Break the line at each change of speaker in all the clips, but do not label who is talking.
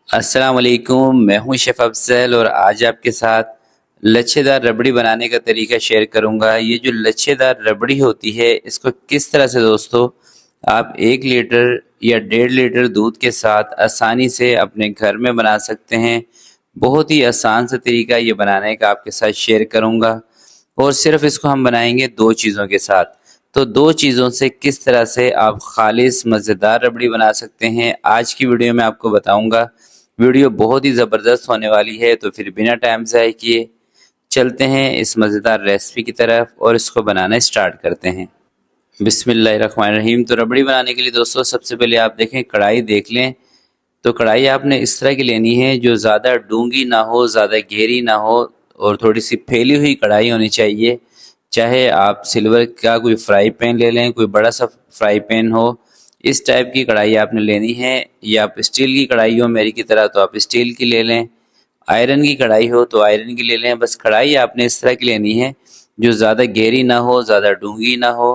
अस्सलाम वालेकुम, मैं हूं शेफ़ अफ़ज़ल और आज आपके साथ लच्छेदार रबड़ी बनाने का तरीका शेयर करूंगा। ये जो लच्छेदार रबड़ी होती है, इसको किस तरह से दोस्तों आप 1 लीटर या 1.5 लीटर दूध के साथ आसानी से अपने घर में बना सकते हैं। बहुत ही आसान सा तरीका ये बनाने का आपके साथ शेयर करूंगा और सिर्फ इसको हम बनाएंगे 2 चीज़ों के साथ। तो 2 चीज़ों से किस तरह से आप खालिस मज़ेदार रबड़ी बना सकते हैं, आज की वीडियो में आपको बताऊंगा। वीडियो बहुत ही ज़बरदस्त होने वाली है, तो फिर बिना टाइम ज़ाय किए चलते हैं इस मज़ेदार रेसिपी की तरफ और इसको बनाना स्टार्ट करते हैं। बिस्मिल्लाहिर्रहमानिर्रहीम। तो रबड़ी बनाने के लिए दोस्तों सबसे पहले आप देखें, कढ़ाई देख लें। तो कढ़ाई आपने इस तरह की लेनी है जो ज़्यादा डूंगी ना हो, ज़्यादा गहरी ना हो और थोड़ी सी फैली हुई कढ़ाई होनी चाहिए। चाहे आप सिल्वर का कोई फ्राई पैन ले लें, कोई बड़ा सा फ्राई पैन हो, इस टाइप की कढ़ाई आपने लेनी है। या आप स्टील की कढ़ाई हो मेरी की तरह तो आप स्टील की ले लें, आयरन की कढ़ाई हो तो आयरन की ले लें। बस कढ़ाई आपने इस तरह की लेनी है जो ज़्यादा गहरी ना हो, ज़्यादा डूंगी ना हो।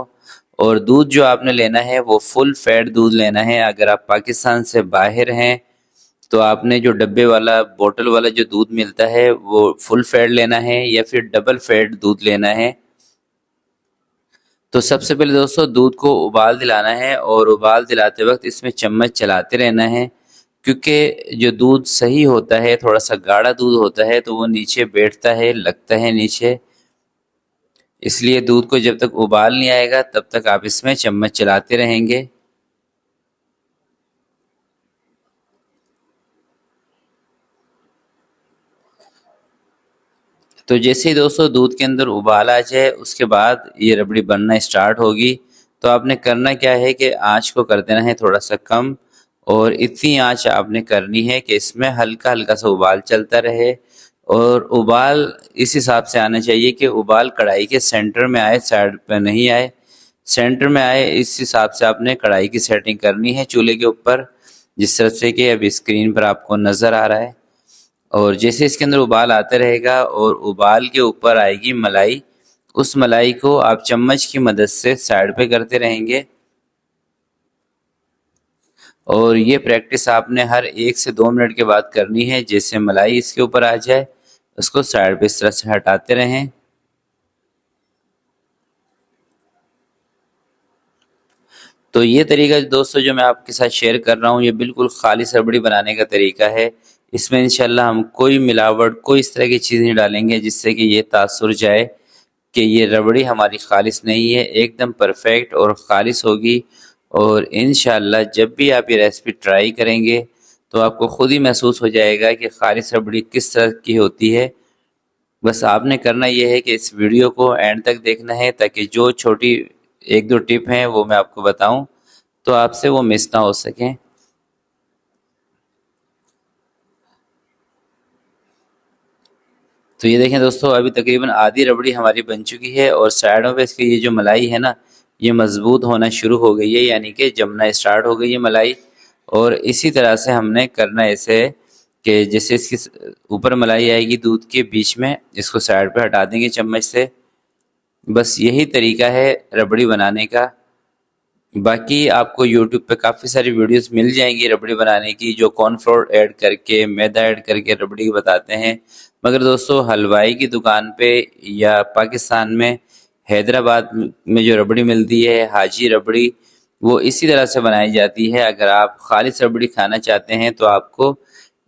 और दूध जो आपने लेना है वो फुल फैट दूध लेना है। अगर आप पाकिस्तान से बाहर हैं तो आपने जो डब्बे वाला बोतल वाला जो दूध मिलता है वो फुल फैट लेना है या फिर डबल फैट दूध लेना है। तो सबसे पहले दोस्तों दूध को उबाल दिलाना है और उबाल दिलाते वक्त इसमें चम्मच चलाते रहना है, क्योंकि जो दूध सही होता है, थोड़ा सा गाढ़ा दूध होता है तो वो नीचे बैठता है, लगता है नीचे। इसलिए दूध को जब तक उबाल नहीं आएगा तब तक आप इसमें चम्मच चलाते रहेंगे। तो जैसे ही दोस्तों दूध के अंदर उबाल आ जाए उसके बाद ये रबड़ी बनना स्टार्ट होगी। तो आपने करना क्या है कि आँच को कर देना है थोड़ा सा कम, और इतनी आँच आपने करनी है कि इसमें हल्का हल्का सा उबाल चलता रहे। और उबाल इस हिसाब से आना चाहिए कि उबाल कढ़ाई के सेंटर में आए, साइड पर नहीं आए, सेंटर में आए। इस हिसाब से आपने कढ़ाई की सेटिंग करनी है चूल्हे के ऊपर, जिस तरह से कि अभी स्क्रीन पर आपको नज़र आ रहा है। और जैसे इसके अंदर उबाल आता रहेगा और उबाल के ऊपर आएगी मलाई, उस मलाई को आप चम्मच की मदद से साइड पे करते रहेंगे। और ये प्रैक्टिस आपने हर 1 से 2 मिनट के बाद करनी है। जैसे मलाई इसके ऊपर आ जाए उसको साइड पे इस तरह से हटाते रहें। तो ये तरीका दोस्तों जो मैं आपके साथ शेयर कर रहा हूँ ये बिल्कुल खालिस रबड़ी बनाने का तरीका है। इसमें इंशाल्लाह हम कोई मिलावट, कोई इस तरह की चीज़ नहीं डालेंगे जिससे कि ये तासुर जाए कि ये रबड़ी हमारी खालिस नहीं है। एकदम परफेक्ट और खालिस होगी। और इंशाल्लाह जब भी आप ये रेसिपी ट्राई करेंगे तो आपको खुद ही महसूस हो जाएगा कि खालिस रबड़ी किस तरह की होती है। बस आपने करना ये है कि इस वीडियो को एंड तक देखना है ताकि जो छोटी 1-2 टिप हैं वो मैं आपको बताऊं तो आपसे वो मिस ना हो सकें। तो ये देखें दोस्तों, अभी तकरीबन आधी रबड़ी हमारी बन चुकी है और साइडों पे इसकी ये जो मलाई है ना, ये मजबूत होना शुरू हो गई है, यानी कि जमना स्टार्ट हो गई है मलाई। और इसी तरह से हमने करना है इसे कि जैसे इसकी ऊपर मलाई आएगी दूध के बीच में, इसको साइड पे हटा देंगे चम्मच से। बस यही तरीका है रबड़ी बनाने का। बाकी आपको यूट्यूब पे काफ़ी सारी वीडियोस मिल जाएंगी रबड़ी बनाने की, जो कॉर्नफ्लोर ऐड करके, मैदा ऐड करके रबड़ी बताते हैं। मगर दोस्तों हलवाई की दुकान पे या पाकिस्तान में हैदराबाद में जो रबड़ी मिलती है, हाजी रबड़ी, वो इसी तरह से बनाई जाती है। अगर आप खालिस रबड़ी खाना चाहते हैं तो आपको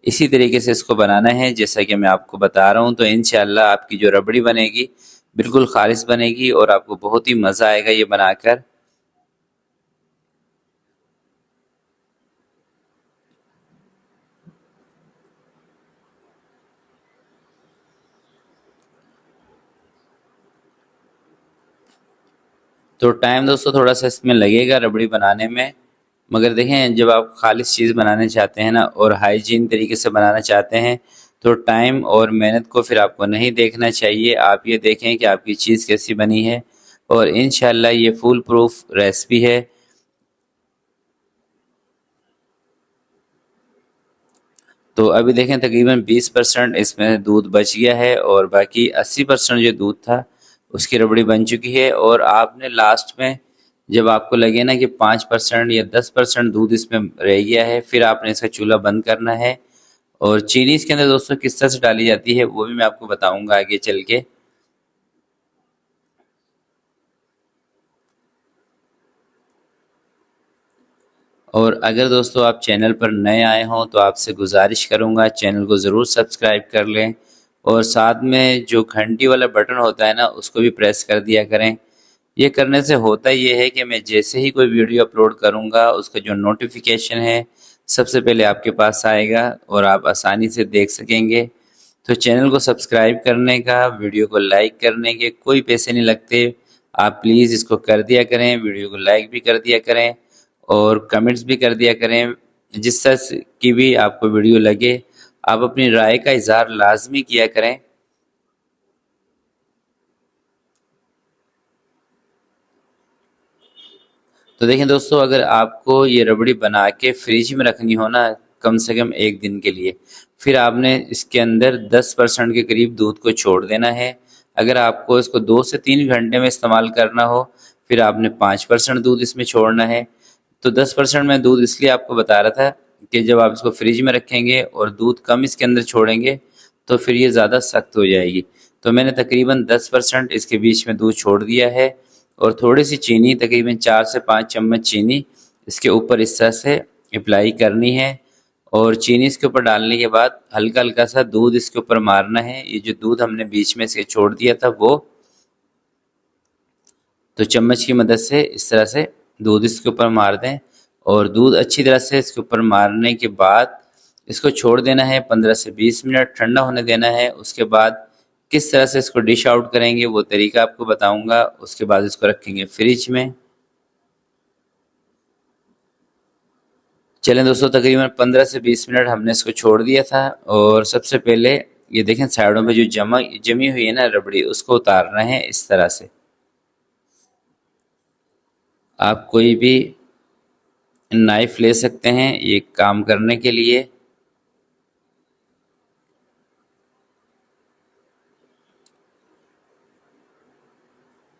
इसी तरीके से इसको बनाना है जैसा कि मैं आपको बता रहा हूँ। तो इंशाल्लाह आपकी जो रबड़ी बनेगी बिल्कुल खालिस बनेगी और आपको बहुत ही मज़ा आएगा ये बनाकर। तो टाइम दोस्तों थोड़ा सा इसमें लगेगा रबड़ी बनाने में, मगर देखें जब आप खालिस चीज़ बनाना चाहते हैं ना और हाइजीन तरीके से बनाना चाहते हैं तो टाइम और मेहनत को फिर आपको नहीं देखना चाहिए। आप ये देखें कि आपकी चीज़ कैसी बनी है और इंशाल्लाह ये फुल प्रूफ रेसिपी है। तो अभी देखें तकरीबन 20% इसमें दूध बच गया है और बाकी 80% जो दूध था उसकी रबड़ी बन चुकी है। और आपने लास्ट में जब आपको लगे ना कि 5% या 10% दूध इसमें रह गया है, फिर आपने इसका चूल्हा बंद करना है और चीनी इसके अंदर दोस्तों किस तरह से डाली जाती है वो भी मैं आपको बताऊंगा आगे चल के। और अगर दोस्तों आप चैनल पर नए आए हों तो आपसे गुजारिश करूंगा चैनल को ज़रूर सब्सक्राइब कर लें और साथ में जो घंटी वाला बटन होता है ना उसको भी प्रेस कर दिया करें। ये करने से होता ये है कि मैं जैसे ही कोई वीडियो अपलोड करूंगा उसका जो नोटिफिकेशन है सबसे पहले आपके पास आएगा और आप आसानी से देख सकेंगे। तो चैनल को सब्सक्राइब करने का, वीडियो को लाइक करने के कोई पैसे नहीं लगते। आप प्लीज़ इसको कर दिया करें, वीडियो को लाइक भी कर दिया करें और कमेंट्स भी कर दिया करें। जिस तरह की भी आपको वीडियो लगे आप अपनी राय का इजहार लाजमी किया करें। तो देखें दोस्तों, अगर आपको ये रबड़ी बना के फ्रिज में रखनी हो ना कम से कम 1 दिन के लिए, फिर आपने इसके अंदर 10% के करीब दूध को छोड़ देना है। अगर आपको इसको 2 से 3 घंटे में इस्तेमाल करना हो फिर आपने 5% दूध इसमें छोड़ना है। तो 10% मैं दूध इसलिए आपको बता रहा था कि जब आप इसको फ्रिज में रखेंगे और दूध कम इसके अंदर छोड़ेंगे तो फिर ये ज़्यादा सख्त हो जाएगी। तो मैंने तकरीबन 10% इसके बीच में दूध छोड़ दिया है और थोड़ी सी चीनी, तकरीबन 4 से 5 चम्मच चीनी इसके ऊपर इस तरह से अप्लाई करनी है। और चीनी इसके ऊपर डालने के बाद हल्का हल्का सा दूध इसके ऊपर मारना है। ये जो दूध हमने बीच में से छोड़ दिया था वो, तो चम्मच की मदद से इस तरह से दूध इसके ऊपर मार दें और दूध अच्छी तरह से इसके ऊपर मारने के बाद इसको छोड़ देना है 15 से 20 मिनट, ठंडा होने देना है। उसके बाद किस तरह से इसको डिश आउट करेंगे वो तरीका आपको बताऊंगा। उसके बाद इसको रखेंगे फ्रिज में। चलें दोस्तों, तकरीबन 15 से 20 मिनट हमने इसको छोड़ दिया था और सबसे पहले ये देखें साइडों पे जो जमी हुई है ना रबड़ी उसको उतारना है इस तरह से। आप कोई भी नाइफ ले सकते हैं ये काम करने के लिए।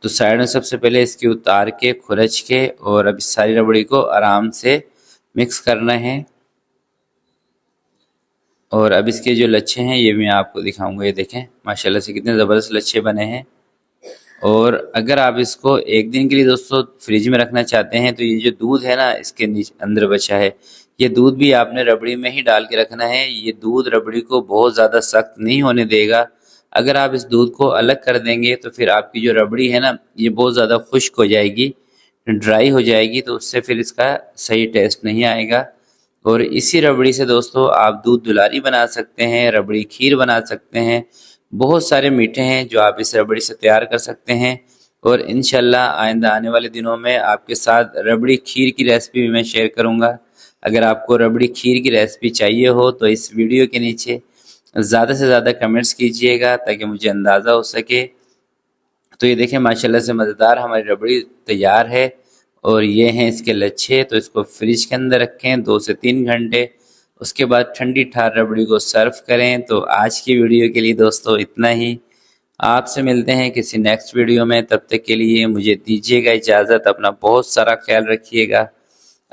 तो साइड में सबसे पहले इसकी उतार के खुरच के और अब इस सारी रबड़ी को आराम से मिक्स करना है। और अब इसके जो लच्छे हैं ये मैं आपको दिखाऊंगा। ये देखें माशाल्लाह से कितने ज़बरदस्त लच्छे बने हैं। और अगर आप इसको 1 दिन के लिए दोस्तों फ्रिज में रखना चाहते हैं तो ये जो दूध है ना इसके नीचे अंदर बचा है, ये दूध भी आपने रबड़ी में ही डाल के रखना है। ये दूध रबड़ी को बहुत ज़्यादा सख्त नहीं होने देगा। अगर आप इस दूध को अलग कर देंगे तो फिर आपकी जो रबड़ी है ना ये बहुत ज़्यादा खुश्क हो जाएगी, ड्राई हो जाएगी, तो उससे फिर इसका सही टेस्ट नहीं आएगा। और इसी रबड़ी से दोस्तों आप दूध दुलारी बना सकते हैं, रबड़ी खीर बना सकते हैं। बहुत सारे मीठे हैं जो आप इस रबड़ी से तैयार कर सकते हैं। और इंशाल्लाह आइंदा आने वाले दिनों में आपके साथ रबड़ी खीर की रेसिपी भी मैं शेयर करूंगा। अगर आपको रबड़ी खीर की रेसिपी चाहिए हो तो इस वीडियो के नीचे ज़्यादा से ज़्यादा कमेंट्स कीजिएगा ताकि मुझे अंदाज़ा हो सके। तो ये देखें माशाल्लाह से मज़ेदार हमारी रबड़ी तैयार है और ये हैं इसके लच्छे। तो इसको फ्रिज के अंदर रखें 2 से 3 घंटे, उसके बाद ठंडी ठार रबड़ी को सर्व करें। तो आज की वीडियो के लिए दोस्तों इतना ही। आपसे मिलते हैं किसी नेक्स्ट वीडियो में, तब तक के लिए मुझे दीजिएगा इजाज़त। अपना बहुत सारा ख्याल रखिएगा,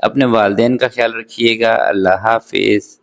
अपने वालिदैन का ख्याल रखिएगा। अल्लाह हाफिज़।